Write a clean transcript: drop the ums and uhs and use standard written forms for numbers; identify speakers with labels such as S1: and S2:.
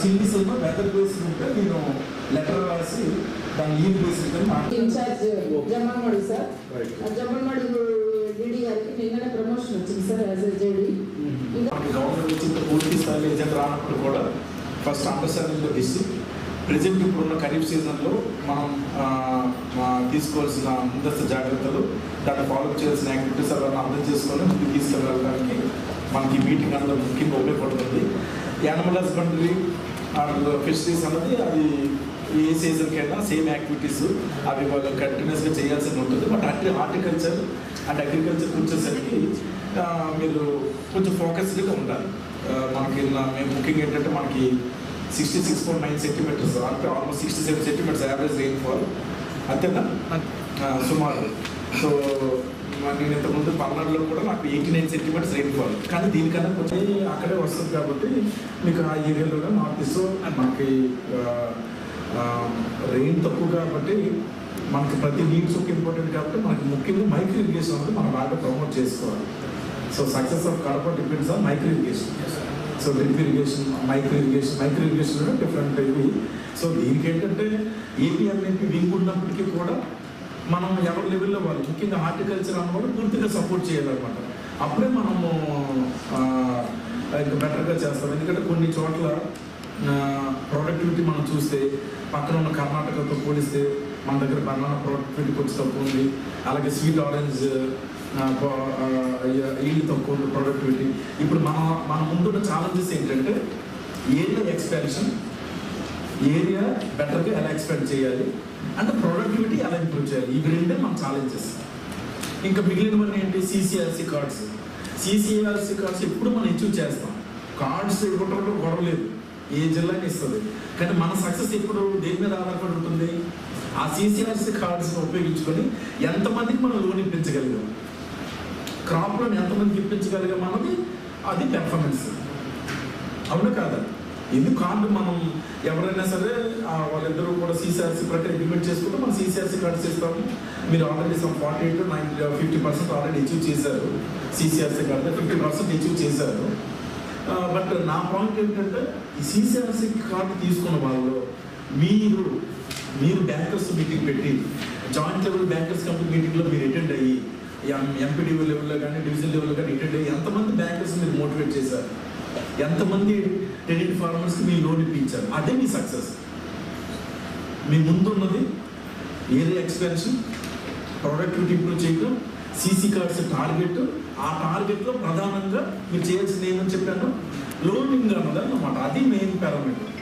S1: Chillies ఏమో weather based ఉంటే నేను లెటర్ రాసి దాని ఈడ్ బేస్డ్
S2: ఇన్ఛార్జ్ జమ్మన్మడి సార్. జమ్మన్మడి డీడీ గారికి నిన్ననే ప్రమోషన్ వచ్చింది sir as a JD.
S1: Government నుంచి పూర్తి స్థాయిలో ఏజెంట్ రానప్పుడు కూడా ఫస్ట్ అండర్స్టాండింగ్లో ఇస్తూ ప్రజెంట్ ఇప్పుడున్న ఖరీఫ్ సీజన్లో మనం తీసుకోవాల్సిన ముందస్తు జాగ్రత్తలు, దాన్ని ఫాలో చేయాల్సిన యాక్టివిటీస్ అవన్నీ అర్థం చేసుకొని ముందుకు తీసుకెళ్ళడానికి మనకి మీటింగ్ అందులో ముఖ్యంగా ఉపయోగపడుతుంది. యానిమల్ హస్బెండరీ అండ్ ఫిషరీస్ అన్నది అది ఏ సీజన్కైనా సేమ్ యాక్టివిటీస్ అవి వాళ్ళు కంటిన్యూస్గా చేయాల్సి ఉంటుంది. బట్ హార్టికల్చర్ అండ్ అగ్రికల్చర్కి వచ్చేసరికి మీరు కొంచెం ఫోకస్డ్గా ఉండాలి. మనకి మేము ముఖ్యంగా ఏంటంటే మనకి 66.9 సెంటీమీటర్స్ అంటే ఆల్మోస్ట్ 67 సెంటీమీటర్స్ యావరేజ్ రెయిన్ఫాల్ అంతేనా సుమారు. సో నేను ఇంతకుముందు పల్నాడులో కూడా నాకు 89 సెంటీమీటర్స్ రెయిన్ఫాల్, కానీ దీనికన్నా కొంచెం అక్కడే వస్తుంది కాబట్టి మీకు ఆ ఏరియాలో నార్త్ ఈస్ట్ మనకి రెయిన్ తక్కువ కాబట్టి మనకి ప్రతి నీడ్స్ ఒక ఇంపార్టెంట్ కాబట్టి మనకి ముఖ్యంగా మైక్రో ఇరిగేషన్ అనేది మనం బాగా ప్రమోట్ చేసుకోవాలి. So success of Kadapa depends on micro irrigation. So drip irrigation, micro irrigation different ఇవి. సో దీనికి ఏంటంటే ఏపీఎంఎంపీ వింగ్ ఉన్నప్పటికీ కూడా మనం ఎవరి లెవెల్లో వాళ్ళు ముఖ్యంగా హార్టికల్చర్ అన్నవాళ్ళు పూర్తిగా సపోర్ట్ చేయాలన్నమాట. అప్పుడే మనము ఇంకా బెటర్గా చేస్తాం. ఎందుకంటే కొన్ని చోట్ల ప్రొడక్టివిటీ మనం చూస్తే పక్కన ఉన్న కర్ణాటకతో పోలిస్తే మన దగ్గర బనానా ప్రొడక్టివిటీ కొంచెం తక్కువ ఉంది. అలాగే స్వీట్ ఆరెంజ్ ఈల్డ్ తక్కువ ఉంది ప్రొడక్టివిటీ. ఇప్పుడు మన ముందున్న ఛాలెంజెస్ ఏంటంటే ఏరియా ఎక్స్పాన్షన్, ఏరియా బెటర్గా ఎలా ఎక్స్పాండ్ చేయాలి అంటే ప్రొడక్టివిటీ ఎలా ఇంప్రూవ్ చేయాలి. ఇవి రెండే మన ఛాలెంజెస్. ఇంకా మిగిలినవన్నీ ఏంటి సిసిఆర్సి కార్డ్స్. సిసిఆర్సి కార్డ్స్ ఎప్పుడు మనం అచీవ్ చేస్తాం. కార్డ్స్ ఇవ్వటంలో గొడవ లేదు, ఏ జిల్లాకి ఇస్తుంది. కానీ మన సక్సెస్ ఎప్పుడు దేని మీద ఆధారపడి ఉంటుంది, ఆ సిసిఆర్సి కార్డ్స్ని ఉపయోగించుకొని ఎంతమందికి మనం లోన్ ఇప్పించగలిగాం, క్రాప్ లోన్ ఎంతమందికి ఇప్పించగలిగాం అన్నది అది పెర్ఫార్మెన్స్. అవునా కాదా? ఎందుకు కార్డు మనం ఎవరైనా సరే వాళ్ళిద్దరూ కూడా సిసిఆర్సి ప్రకారం ఇంప్లిమెంట్ చేసుకుంటే మనం సిసిఆర్సి కార్డ్స్ ఇస్తాము. మీరు ఆల్రెడీ 48 to 50% ఆల్రెడీ అచీవ్ చేశారు. సిసిఆర్సి కార్డు 50% అచీవ్ చేశారు. బట్ నా పాయింట్ ఏంటంటే ఈ సిసిఆర్సి కార్డు తీసుకున్న వాళ్ళు మీరు బ్యాంకర్స్ మీటింగ్ పెట్టి జాయింట్ లెవెల్ బ్యాంకర్స్ కమిటీ మీటింగ్లో మీరు అటెండ్ అయ్యి ఎంపీడీఓ లెవెల్లో కానీ డివిజన్ లెవెల్లో కానీ అటెండ్ అయ్యి ఎంతమంది బ్యాంకర్స్ మీరు మోటివేట్ చేశారు, ఎంతమంది టెనెంట్ ఫార్మర్స్కి మీరు లోన్ ఇప్పించారు, అదే మీ సక్సెస్. మీ ముందున్నది ఏరియా ఎక్స్పాన్షన్, ప్రొడక్టివిటీ ఇంప్రూవ్ చేయడం, సీసీ కార్డ్స్ టార్గెట్. ఆ టార్గెట్లో ప్రధానంగా మీరు చేయాల్సింది ఏమని చెప్పాను, లోనింగ్ అన్నది అన్నమాట. అది మెయిన్ పారామీటర్.